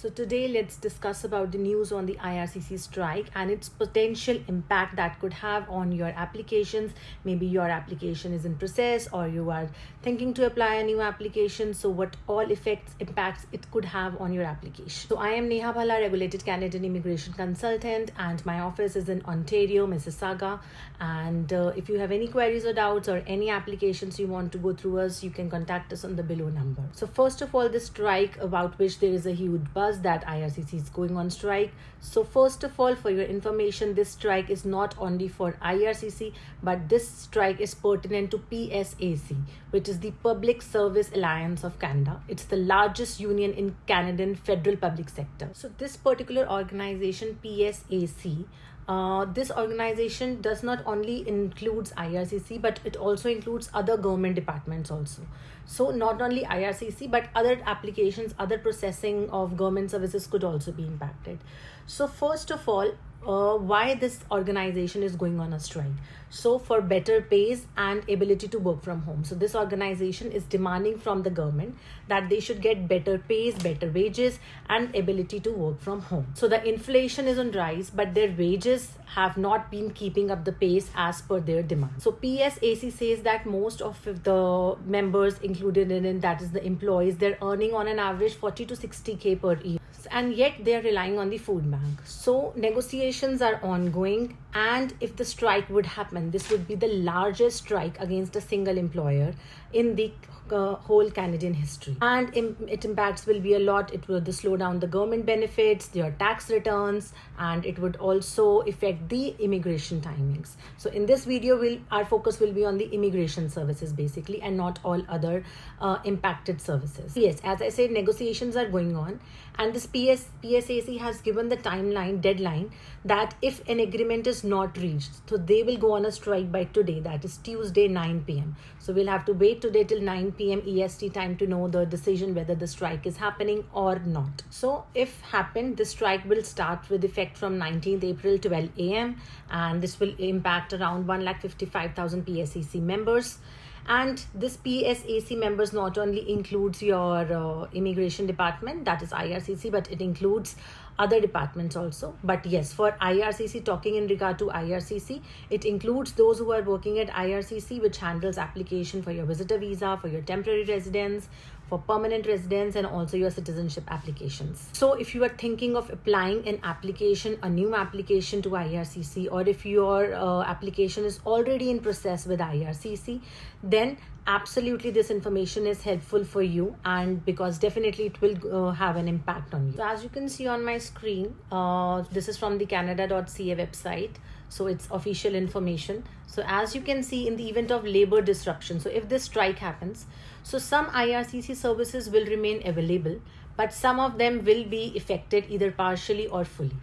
So today let's discuss about the news on the IRCC strike and its potential impact that could have on your applications. Maybe your application is in process or you are thinking to apply a new application. So what all impacts it could have on your application. So I am Neha Bhalla, regulated Canadian immigration consultant, and my office is in Ontario, Mississauga. And if you have any queries or doubts or any applications you want to go through us, you can contact us on the below number. So first of all, the strike about which there is a huge buzz that IRCC is going on strike. So first of all, for your information, this strike is not only for IRCC, but this strike is pertinent to PSAC, which is the Public Service Alliance of Canada. It's the largest union in Canadian federal public sector. So this particular organization, PSAC, this organization does not only includes IRCC, but it also includes other government departments also. So not only IRCC, but other applications, other processing of government services could also be impacted. So first of all, why this organization is going on a strike? So for better pays and ability to work from home. So this organization is demanding from the government that they should get better pays, better wages, and ability to work from home. So the inflation is on rise, but their wages have not been keeping up the pace as per their demand. So PSAC says that most of the members included in it, that is the employees, they're earning on an average 40 to 60K per year. And yet they are relying on the food bank. So negotiations are ongoing, and if the strike would happen, this would be the largest strike against a single employer in the whole Canadian history. And its impacts will be a lot. It will slow down the government benefits, their tax returns, and it would also affect the immigration timings. So in this video, our focus will be on the immigration services basically, and not all other impacted services. Yes, as I said, negotiations are going on, and this PSAC has given the deadline that if an agreement is not reached, so they will go on a strike by today, that is Tuesday 9 p.m. So we'll have to wait today till 9 p.m. EST time to know the decision whether the strike is happening or not. So if happened, the strike will start with effect from 19th April 12 a.m. and this will impact around 155,000 PSAC members. And this PSAC members not only includes your immigration department, that is IRCC, but it includes other departments also. But yes, for IRCC, talking in regard to IRCC, it includes those who are working at IRCC, which handles application for your visitor visa, for your temporary residence, for permanent residence, and also your citizenship applications. So if you are thinking of applying a new application to IRCC, or if your application is already in process with IRCC, then absolutely this information is helpful for you, and because definitely it will have an impact on you. So as you can see on my screen, this is from the canada.ca website. So it's official information. So as you can see, in the event of labor disruption, so if this strike happens, so some IRCC services will remain available, but some of them will be affected either partially or fully.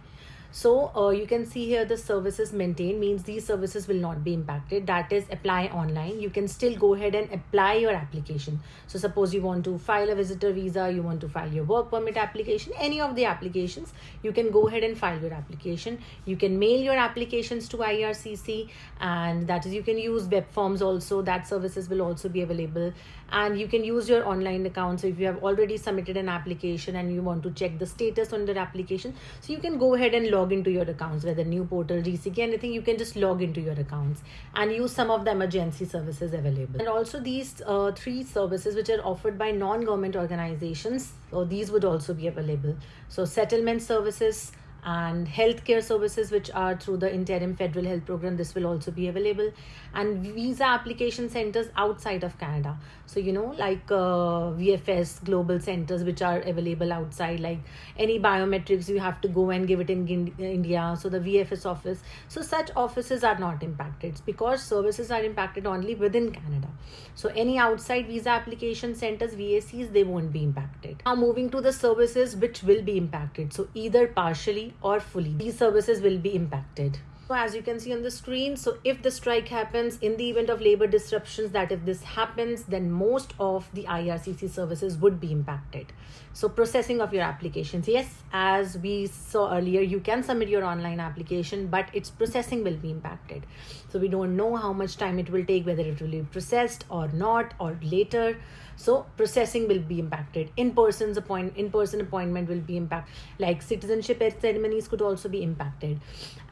So you can see here the services maintained means these services will not be impacted. That is, apply online. You can still go ahead and apply your application. So suppose you want to file a visitor visa, you want to file your work permit application, any of the applications, you can go ahead and file your application. You can mail your applications to IRCC, and that is, you can use web forms also. That services will also be available. And you can use your online account. So if you have already submitted an application and you want to check the status on the application, so you can go ahead and log into your accounts, whether new portal, RCIC, anything, you can just log into your accounts and use some of the emergency services available. And also these three services which are offered by non-government organizations, so these would also be available. So settlement services and healthcare services, which are through the interim federal health program, this will also be available. And visa application centers outside of Canada, so like VFS global centers which are available outside, like any biometrics you have to go and give it in India, so the VFS office, so such offices are not impacted because services are impacted only within Canada. So any outside visa application centers, VACs, they won't be impacted. Now moving to the services which will be impacted, so either partially or fully, these services will be impacted. So as you can see on the screen, so if the strike happens, in the event of labor disruptions, that if this happens, then most of the IRCC services would be impacted. So processing of your applications, yes, as we saw earlier, you can submit your online application, but its processing will be impacted. So we don't know how much time it will take, whether it will be processed or not, or later. So processing will be impacted. In-person appointment will be impacted. Like citizenship ceremonies could also be impacted.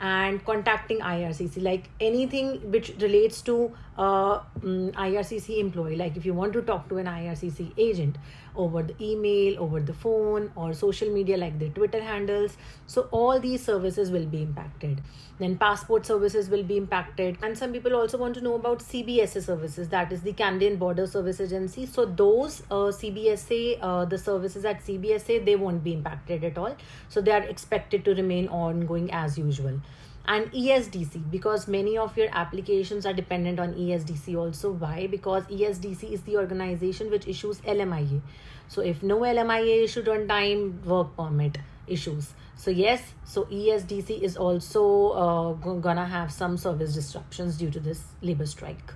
And contacting IRCC, like anything which relates to IRCC employee, like if you want to talk to an IRCC agent over the email, over the phone, or social media like their Twitter handles, so all these services will be impacted. Then passport services will be impacted. And some people also want to know about CBSA services, that is the Canadian Border Service Agency. So those CBSA, the services at CBSA, they won't be impacted at all. So they are expected to remain ongoing as usual. And ESDC, because many of your applications are dependent on ESDC also. Why? Because ESDC is the organization which issues LMIA. So if no LMIA issued on time, work permit issues. So yes, so ESDC is also gonna have some service disruptions due to this labor strike.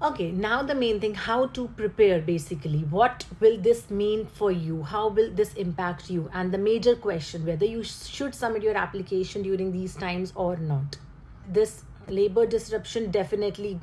Okay, now the main thing, how to prepare basically. What will this mean for you? How will this impact you? And the major question, whether you should submit your application during these times or not. This labor disruption definitely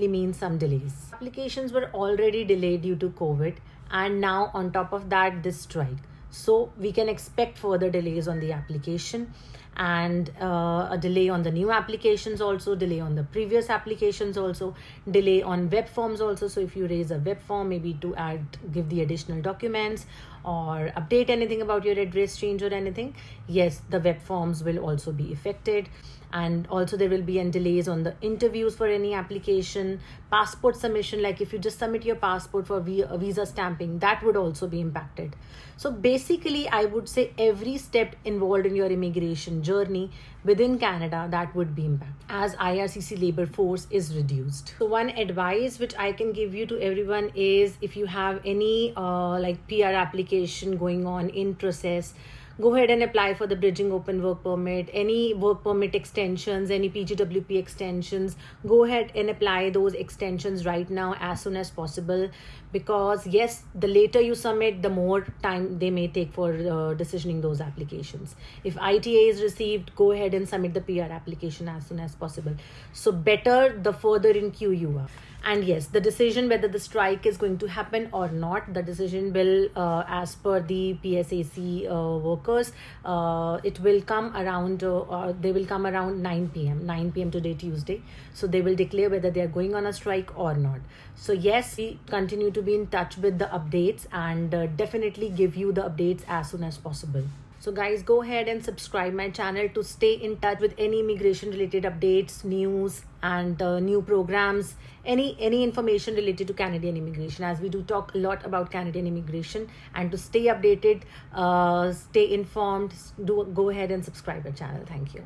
means some delays. Applications were already delayed due to COVID, and now on top of that, this strike. So we can expect further delays on the application, and a delay on the new applications also, delay on the previous applications also, delay on web forms also. So if you raise a web form, maybe to give the additional documents or update anything about your address change or anything, yes, the web forms will also be affected. And also there will be delays on the interviews for any application. Passport submission, like if you just submit your passport for visa stamping, that would also be impacted. So basically I would say every step involved in your immigration journey within Canada, that would be impacted as IRCC labor force is reduced. So one advice which I can give you to everyone is, if you have any like PR application going on in process, go ahead and apply for the bridging open work permit, any work permit extensions, any PGWP extensions. Go ahead and apply those extensions right now as soon as possible, because yes, the later you submit, the more time they may take for decisioning those applications. If ITA is received, go ahead and submit the PR application as soon as possible. So better the further in queue you are. And yes, the decision whether the strike is going to happen or not, the decision will, as per the PSAC workers, it will come around, they will come around 9 p.m. today, Tuesday. So they will declare whether they are going on a strike or not. So yes, we continue to be in touch with the updates, and definitely give you the updates as soon as possible. So guys, go ahead and subscribe my channel to stay in touch with any immigration related updates, news, and new programs, any information related to Canadian immigration, as we do talk a lot about Canadian immigration. And to stay updated, stay informed, go ahead and subscribe our channel. Thank you.